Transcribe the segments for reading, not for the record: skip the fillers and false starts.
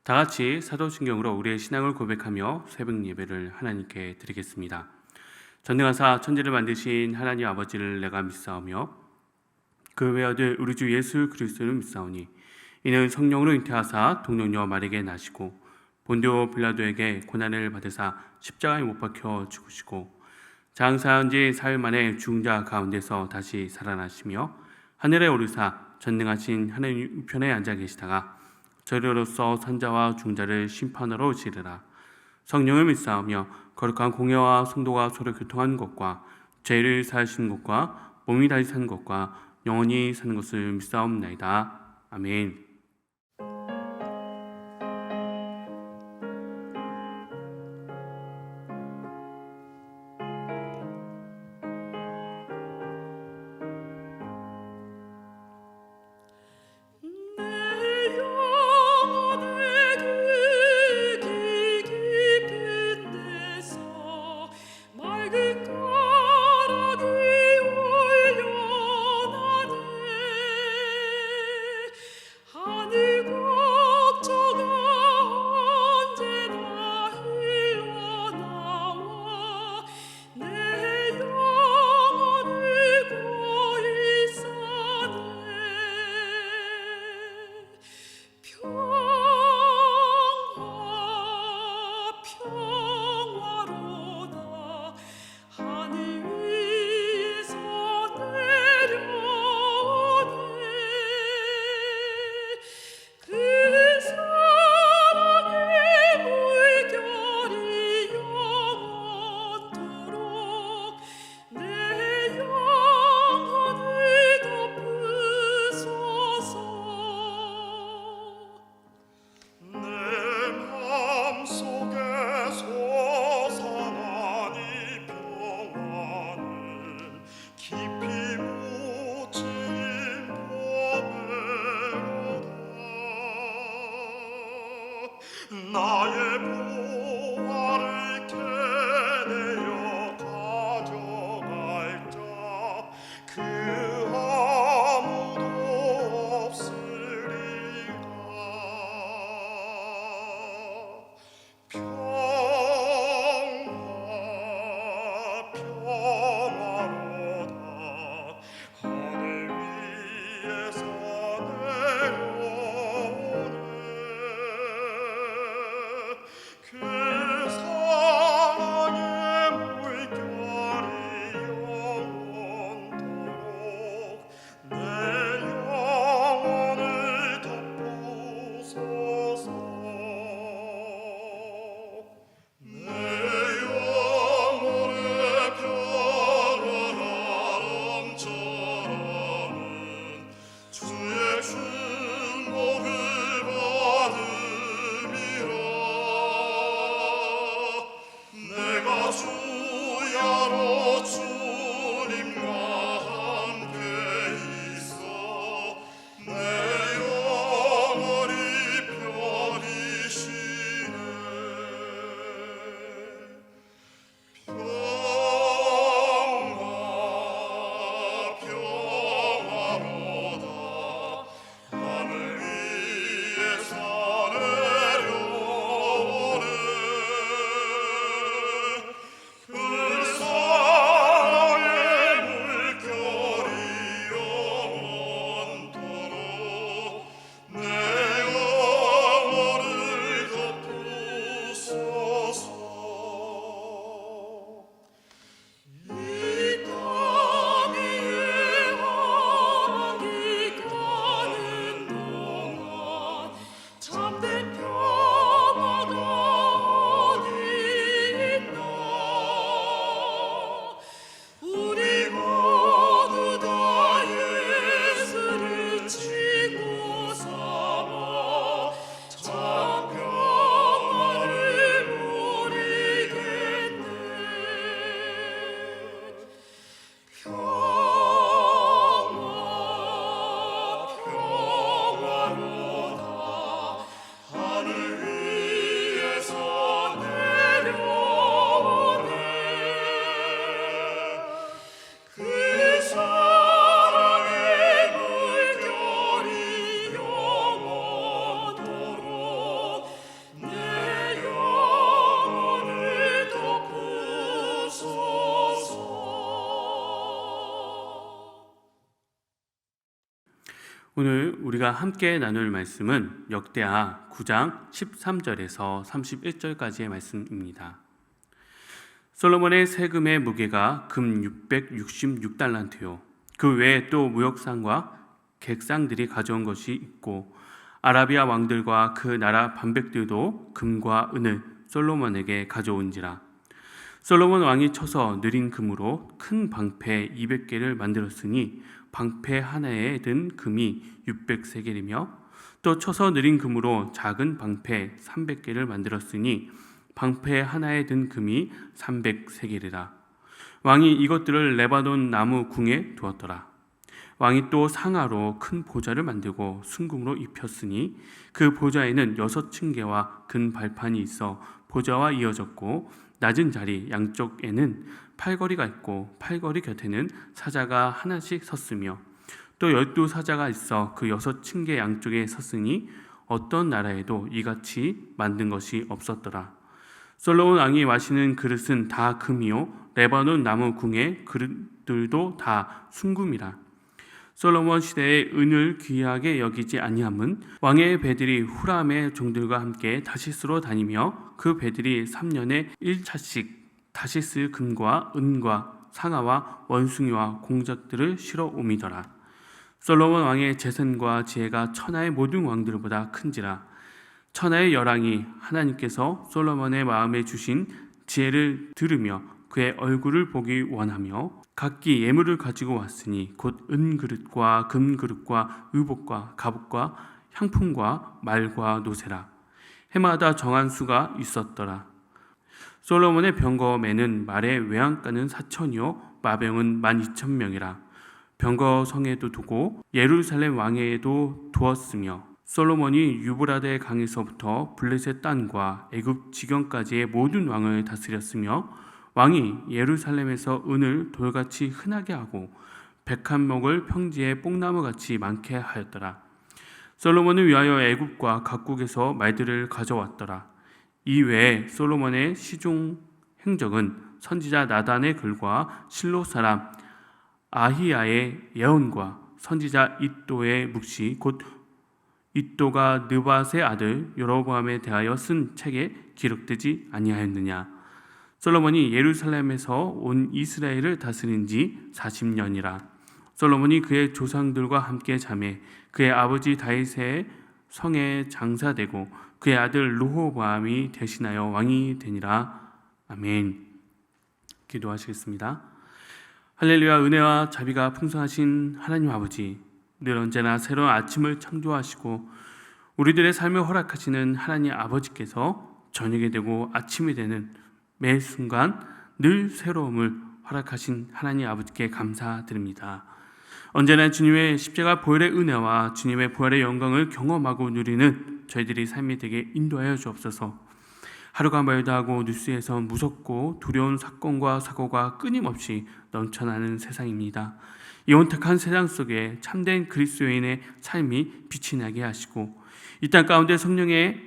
다 같이 사도신경으로 우리의 신앙을 고백하며 새벽 예배를 하나님께 드리겠습니다. 전능하사 천지를 만드신 하나님 아버지를 내가 믿사오며 그 외아들 우리 주 예수 그리스도를 믿사오니 이는 성령으로 잉태하사 동정녀 마리아에게 나시고 본디오 빌라도에게 고난을 받으사 십자가에 못 박혀 죽으시고 장사한 지 사흘 만에 죽은 자 가운데서 다시 살아나시며 하늘에 오르사 전능하신 하나님 우편에 앉아 계시다가 저리로서 산자와 중자를 심판하러 오시리라. 성령을 믿사오며 거룩한 공예와 성도가 서로 교통하는 것과 죄를 사하시는 것과 몸이 다시 사는 것과 영원히 사는 것을 믿사옵나이다. 아멘. 오늘 우리가 함께 나눌 말씀은 역대하 9장 13절에서 31절까지의 말씀입니다. 솔로몬의 세금의 무게가 금 666달란트요. 그 외에 또 무역상과 객상들이 가져온 것이 있고 아라비아 왕들과 그 나라 반백들도 금과 은을 솔로몬에게 가져온지라. 솔로몬 왕이 쳐서 느린 금으로 큰 방패 200개를 만들었으니 방패 하나에 든 금이 600세겔이며 또 쳐서 느린 금으로 작은 방패 300개를 만들었으니 방패 하나에 든 금이 300세겔이라. 왕이 이것들을 레바논 나무 궁에 두었더라. 왕이 또 상아로 큰 보좌를 만들고 순금으로 입혔으니 그 보좌에는 6층계와 근 발판이 있어 보좌와 이어졌고 낮은 자리 양쪽에는 팔걸이가 있고 팔걸이 곁에는 사자가 하나씩 섰으며 또 12사자가 있어 그 6층계 양쪽에 섰으니 어떤 나라에도 이같이 만든 것이 없었더라. 솔로몬 왕이 마시는 그릇은 다 금이요 레바논 나무 궁의 그릇들도 다 순금이라. 솔로몬 시대에 은을 귀하게 여기지 아니함은 왕의 배들이 후람의 종들과 함께 다시스로 다니며 그 배들이 3년에 1차씩 다시스 금과 은과 상아와 원숭이와 공작들을 실어 옮이더라. 솔로몬 왕의 재산과 지혜가 천하의 모든 왕들보다 큰지라. 천하의 열왕이 하나님께서 솔로몬의 마음에 주신 지혜를 들으며 그의 얼굴을 보기 원하며 각기 예물을 가지고 왔으니 곧 은그릇과 금그릇과 의복과 갑옷과 향품과 말과 노새라. 해마다 정한 수가 있었더라. 솔로몬의 병거매는 말의 외양간은 4천이요 마병은 12,000명이라. 병거 성에도 두고 예루살렘 왕에도 두었으며 솔로몬이 유브라데 강에서부터 블레셋 땅과 애굽 지경까지의 모든 왕을 다스렸으며 왕이 예루살렘에서 은을 돌같이 흔하게 하고 백합목을 평지에 뽕나무같이 많게 하였더라. 솔로몬을 위하여 애굽과 각국에서 말들을 가져왔더라. 이 외에 솔로몬의 시종 행적은 선지자 나단의 글과 실로 사람 아히야의 예언과 선지자 잇도의 묵시 곧 잇도가 느밧의 아들 여로보암에 대하여 쓴 책에 기록되지 아니하였느냐. 솔로몬이 예루살렘에서 온 이스라엘을 다스린 지 40년이라. 솔로몬이 그의 조상들과 함께 자매 그의 아버지 다윗의 성에 장사되고 그의 아들 르호보암이 대신하여 왕이 되니라. 아멘. 기도하시겠습니다. 할렐루야. 은혜와 자비가 풍성하신 하나님 아버지, 늘 언제나 새로운 아침을 창조하시고 우리들의 삶을 허락하시는 하나님 아버지께서 저녁이 되고 아침이 되는 매 순간 늘 새로움을 허락하신 하나님 아버지께 감사드립니다. 언제나 주님의 십자가 보혈의 은혜와 주님의 부활의 영광을 경험하고 누리는 저희들이 삶이 되게 인도하여 주옵소서. 하루가 멀다 하고 뉴스에서 무섭고 두려운 사건과 사고가 끊임없이 넘쳐나는 세상입니다. 이 온탁한 세상 속에 참된 그리스도인의 삶이 빛이 나게 하시고 이 땅 가운데 성령의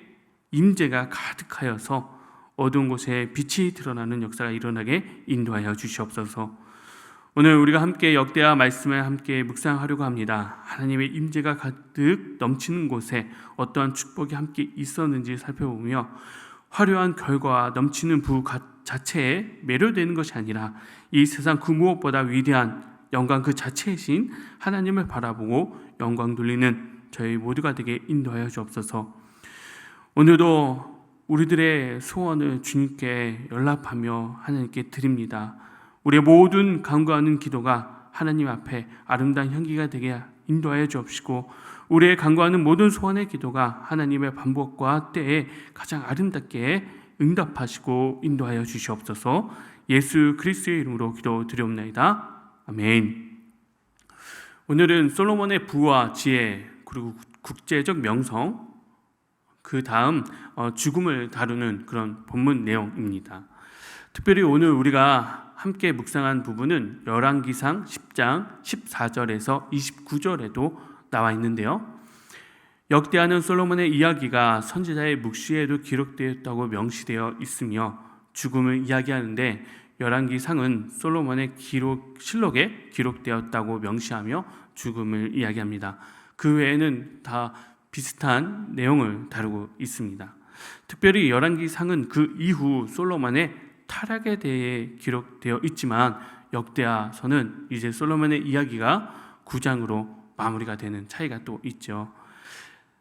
임재가 가득하여서 어두운 곳에 빛이 드러나는 역사가 일어나게 인도하여 주시옵소서. 오늘 우리가 함께 역대하 말씀을 함께 묵상하려고 합니다. 하나님의 임재가 가득 넘치는 곳에 어떠한 축복이 함께 있었는지 살펴보며 화려한 결과와 넘치는 부 자체에 매료되는 것이 아니라 이 세상 그 무엇보다 위대한 영광 그 자체이신 하나님을 바라보고 영광 돌리는 저희 모두가 되게 인도하여 주옵소서. 오늘도 우리들의 소원을 주님께 연락하며 하나님께 드립니다. 우리의 모든 간구하는 기도가 하나님 앞에 아름다운 향기가 되게 인도하여 주옵시고 우리의 간구하는 모든 소원의 기도가 하나님의 반복과 때에 가장 아름답게 응답하시고 인도하여 주시옵소서. 예수 그리스도의 이름으로 기도드리옵나이다. 아멘. 오늘은 솔로몬의 부와 지혜 그리고 국제적 명성 그 다음 죽음을 다루는 그런 본문 내용입니다. 특별히 오늘 우리가 함께 묵상한 부분은 열왕기상 10장 14절에서 29절에도 나와 있는데요. 역대하는 솔로몬의 이야기가 선지자의 묵시에도 기록되었다고 명시되어 있으며 죽음을 이야기하는데 열왕기상은 솔로몬의 실록에 기록되었다고 명시하며 죽음을 이야기합니다. 그 외에는 다 비슷한 내용을 다루고 있습니다. 특별히 열왕기상은 그 이후 솔로몬의 타락에 대해 기록되어 있지만 역대하서는 이제 솔로몬의 이야기가 9장으로 마무리가 되는 차이가 또 있죠.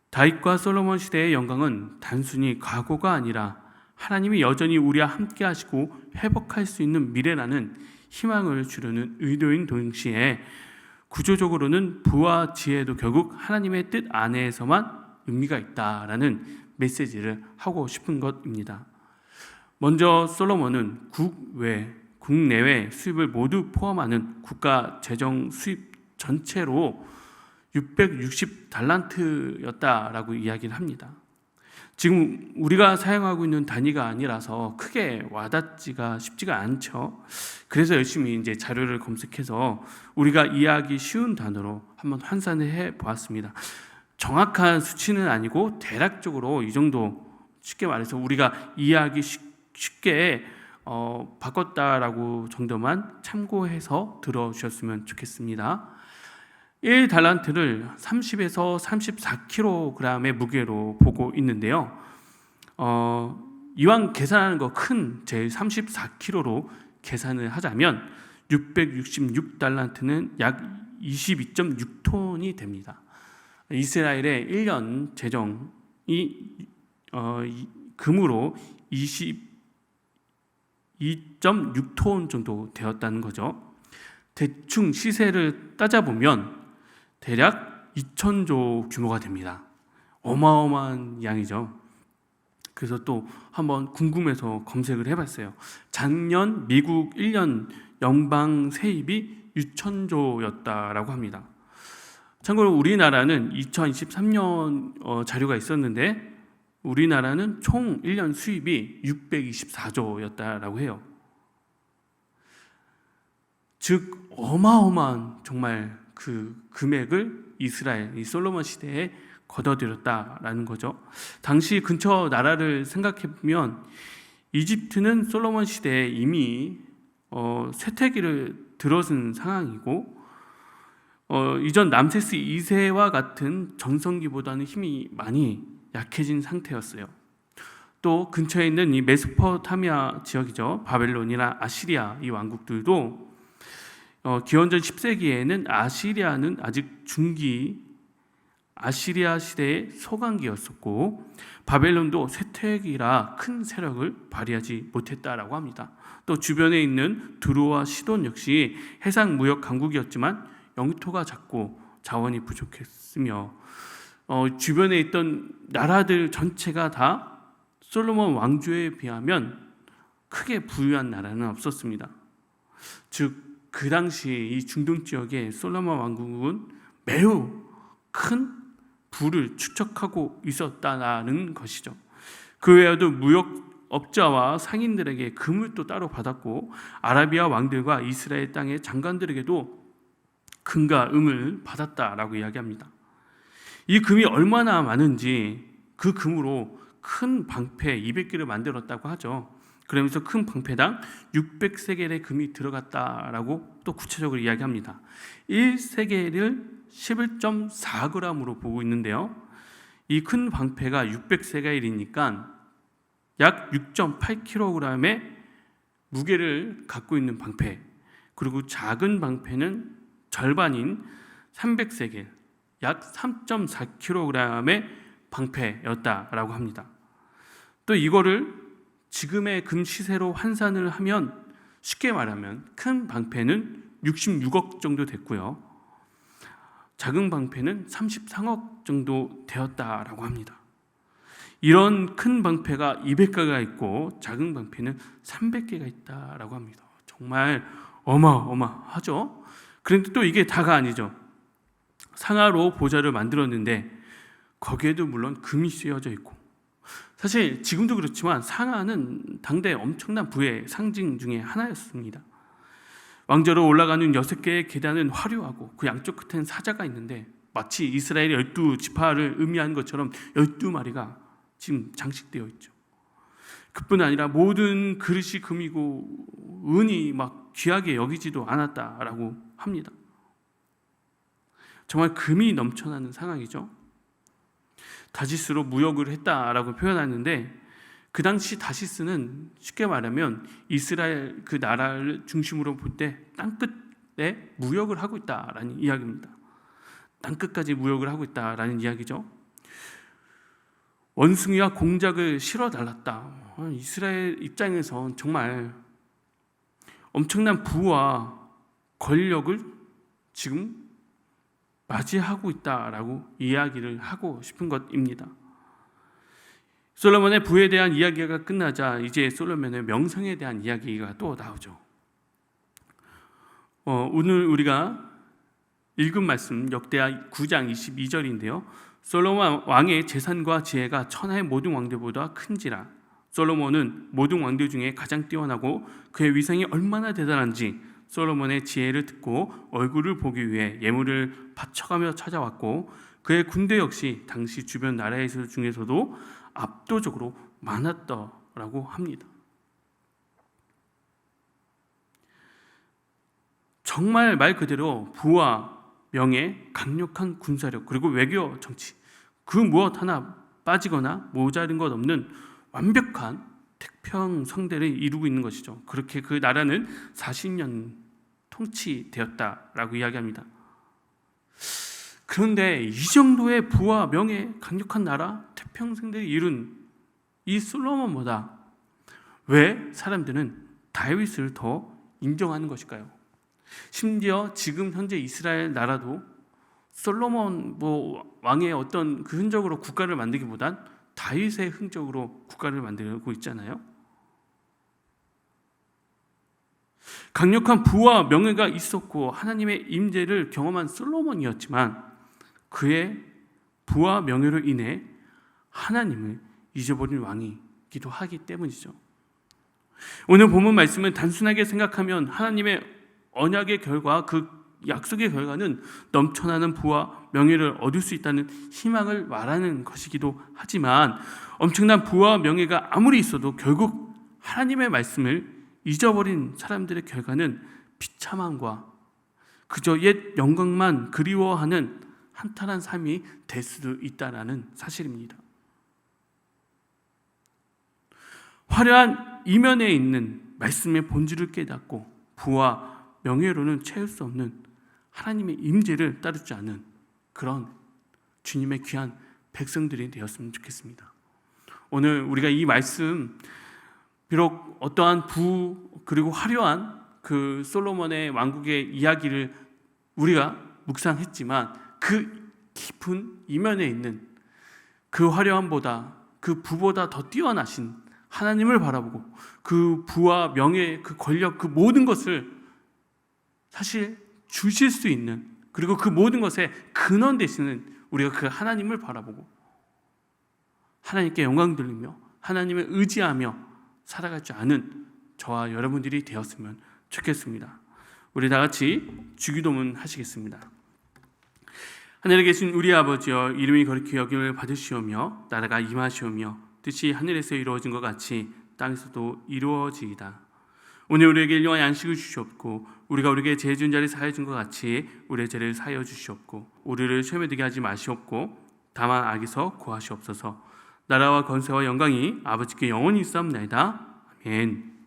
다윗과 솔로몬 시대의 영광은 단순히 과거가 아니라 하나님이 여전히 우리와 함께 하시고 회복할 수 있는 미래라는 희망을 주려는 의도인 동시에 구조적으로는 부와 지혜도 결국 하나님의 뜻 안에서만 의미가 있다라는 메시지를 하고 싶은 것입니다. 먼저 솔로몬은 국내외 수입을 모두 포함하는 국가 재정 수입 전체로 660달란트였다라고 이야기를 합니다. 지금 우리가 사용하고 있는 단위가 아니라서 크게 와닿지가 쉽지가 않죠. 그래서 열심히 이제 자료를 검색해서 우리가 이해하기 쉬운 단어로 한번 환산을 해 보았습니다. 정확한 수치는 아니고 대략적으로 이 정도, 쉽게 말해서 우리가 이해하기 쉽게 바꿨다라고 정도만 참고해서 들어주셨으면 좋겠습니다. 1달란트를 30에서 34kg의 무게로 보고 있는데요. 이왕 계산하는 거 큰 제 34kg로 계산을 하자면 666달란트는 약 22.6톤이 됩니다. 이스라엘의 1년 재정이 금으로 22.6톤 정도 되었다는 거죠. 대충 시세를 따져보면 대략 2,000조 규모가 됩니다. 어마어마한 양이죠. 그래서 또 한번 궁금해서 검색을 해봤어요. 작년 미국 1년 연방 세입이 6,000조였다라고 합니다. 참고로 우리나라는 2023년 자료가 있었는데 우리나라는 총 1년 수입이 624조였다라고 해요. 즉 어마어마한 정말 그 금액을 이스라엘, 이 솔로몬 시대에 거둬들였다라는 거죠. 당시 근처 나라를 생각해보면 이집트는 솔로몬 시대에 이미 쇠퇴기를 들어선 상황이고 이전 람세스 2세와 같은 전성기보다는 힘이 많이 약해진 상태였어요. 또 근처에 있는 이 메소포타미아 지역이죠. 바벨론이나 아시리아 이 왕국들도 기원전 10세기에는 아시리아는 아직 중기 아시리아 시대의 소강기였었고 바벨론도 쇠퇴기라 큰 세력을 발휘하지 못했다라고 합니다. 또 주변에 있는 두로와 시돈 역시 해상 무역 강국이었지만 영토가 작고 자원이 부족했으며 주변에 있던 나라들 전체가 다 솔로몬 왕조에 비하면 크게 부유한 나라는 없었습니다. 즉 그 당시 이 중동 지역의 솔로몬 왕국은 매우 큰 부를 축적하고 있었다는 것이죠. 그 외에도 무역업자와 상인들에게 금을 또 따로 받았고 아라비아 왕들과 이스라엘 땅의 장관들에게도 금과 은을 받았다라고 이야기합니다. 이 금이 얼마나 많은지 그 금으로 큰 방패 200개를 만들었다고 하죠. 그러면서 큰 방패당 600세겔의 금이 들어갔다라고 또 구체적으로 이야기합니다. 1세겔을 11.4g으로 보고 있는데요. 이 큰 방패가 600세겔이니까 약 6.8kg의 무게를 갖고 있는 방패, 그리고 작은 방패는 절반인 300세겔, 약 3.4kg의 방패였다라고 합니다. 또 이거를 지금의 금 시세로 환산을 하면 쉽게 말하면 큰 방패는 66억 정도 됐고요. 작은 방패는 33억 정도 되었다라고 합니다. 이런 큰 방패가 200개가 있고 작은 방패는 300개가 있다라고 합니다. 정말 어마어마하죠. 그런데 또 이게 다가 아니죠. 상하로 보좌를 만들었는데 거기에도 물론 금이 쓰여져 있고, 사실 지금도 그렇지만 상하는 당대 엄청난 부의 상징 중에 하나였습니다. 왕좌로 올라가는 6개의 계단은 화려하고 그 양쪽 끝에는 사자가 있는데 마치 이스라엘의 12지파를 의미하는 것처럼 12마리가 지금 장식되어 있죠. 그뿐 아니라 모든 그릇이 금이고 은이 막 귀하게 여기지도 않았다라고 합니다. 정말 금이 넘쳐나는 상황이죠. 다시스로 무역을 했다라고 표현하는데 그 당시 다시스는 쉽게 말하면 이스라엘 그 나라를 중심으로 볼 때 땅끝에 무역을 하고 있다라는 이야기입니다. 땅끝까지 무역을 하고 있다라는 이야기죠. 원숭이와 공작을 실어 달랐다. 이스라엘 입장에선 정말 엄청난 부와 권력을 지금 맞이하고 있다라고 이야기를 하고 싶은 것입니다. 솔로몬의 부에 대한 이야기가 끝나자 이제 솔로몬의 명성에 대한 이야기가 또 나오죠. 오늘 우리가 읽은 말씀 역대하 9장 22절인데요. 솔로몬 왕의 재산과 지혜가 천하의 모든 왕들보다 큰지라. 솔로몬은 모든 왕들 중에 가장 뛰어나고 그의 위상이 얼마나 대단한지 솔로몬의 지혜를 듣고 얼굴을 보기 위해 예물을 바쳐가며 찾아왔고 그의 군대 역시 당시 주변 나라의 중에서도 압도적으로 많았다라고 합니다. 정말 말 그대로 부와 명예, 강력한 군사력 그리고 외교 정치 그 무엇 하나 빠지거나 모자른 것 없는 완벽한 태평성대를 이루고 있는 것이죠. 그렇게 그 나라는 40년 통치되었다라고 이야기합니다. 그런데 이 정도의 부와 명예, 강력한 나라, 태평성대를 이룬 이 솔로몬보다 왜 사람들은 다윗을 더 인정하는 것일까요? 심지어 지금 현재 이스라엘 나라도 솔로몬 왕의 어떤 그 흔적으로 국가를 만들기보단 다윗의 흔적으로 국가를 만들고 있잖아요. 강력한 부와 명예가 있었고 하나님의 임재를 경험한 솔로몬이었지만 그의 부와 명예로 인해 하나님을 잊어버린 왕이기도 하기 때문이죠. 오늘 본문 말씀은 단순하게 생각하면 하나님의 언약의 결과 그 약속의 결과는 넘쳐나는 부와 명예를 얻을 수 있다는 희망을 말하는 것이기도 하지만 엄청난 부와 명예가 아무리 있어도 결국 하나님의 말씀을 잊어버린 사람들의 결과는 비참함과 그저 옛 영광만 그리워하는 한탄한 삶이 될 수도 있다는 사실입니다. 화려한 이면에 있는 말씀의 본질을 깨닫고 부와 명예로는 채울 수 없는 하나님의 임재를 따르지 않은 그런 주님의 귀한 백성들이 되었으면 좋겠습니다. 오늘 우리가 이 말씀 비록 어떠한 부 그리고 화려한 그 솔로몬의 왕국의 이야기를 우리가 묵상했지만 그 깊은 이면에 있는 그 화려함보다 그 부보다 더 뛰어나신 하나님을 바라보고 그 부와 명예, 그 권력, 그 모든 것을 사실 주실 수 있는 그리고 그 모든 것의 근원 되시는 우리가 그 하나님을 바라보고 하나님께 영광 돌리며 하나님을 의지하며 살아갈 줄 아는 저와 여러분들이 되었으면 좋겠습니다. 우리 다 같이 주기도문 하시겠습니다. 하늘에 계신 우리 아버지여 이름이 거룩히 여김을 받으시오며 나라가 임하시오며 뜻이 하늘에서 이루어진 것 같이 땅에서도 이루어지이다. 오늘 우리에게 일용할 양식을 주시옵고 우리가 우리에게 죄 지은 자를 사하여 준 것 같이 우리의 죄를 사하여 주시옵고 우리를 시험에 들게 하지 마시옵고 다만 악에서 구하시옵소서. 나라와 권세와 영광이 아버지께 영원히 있사옵나이다. 아멘.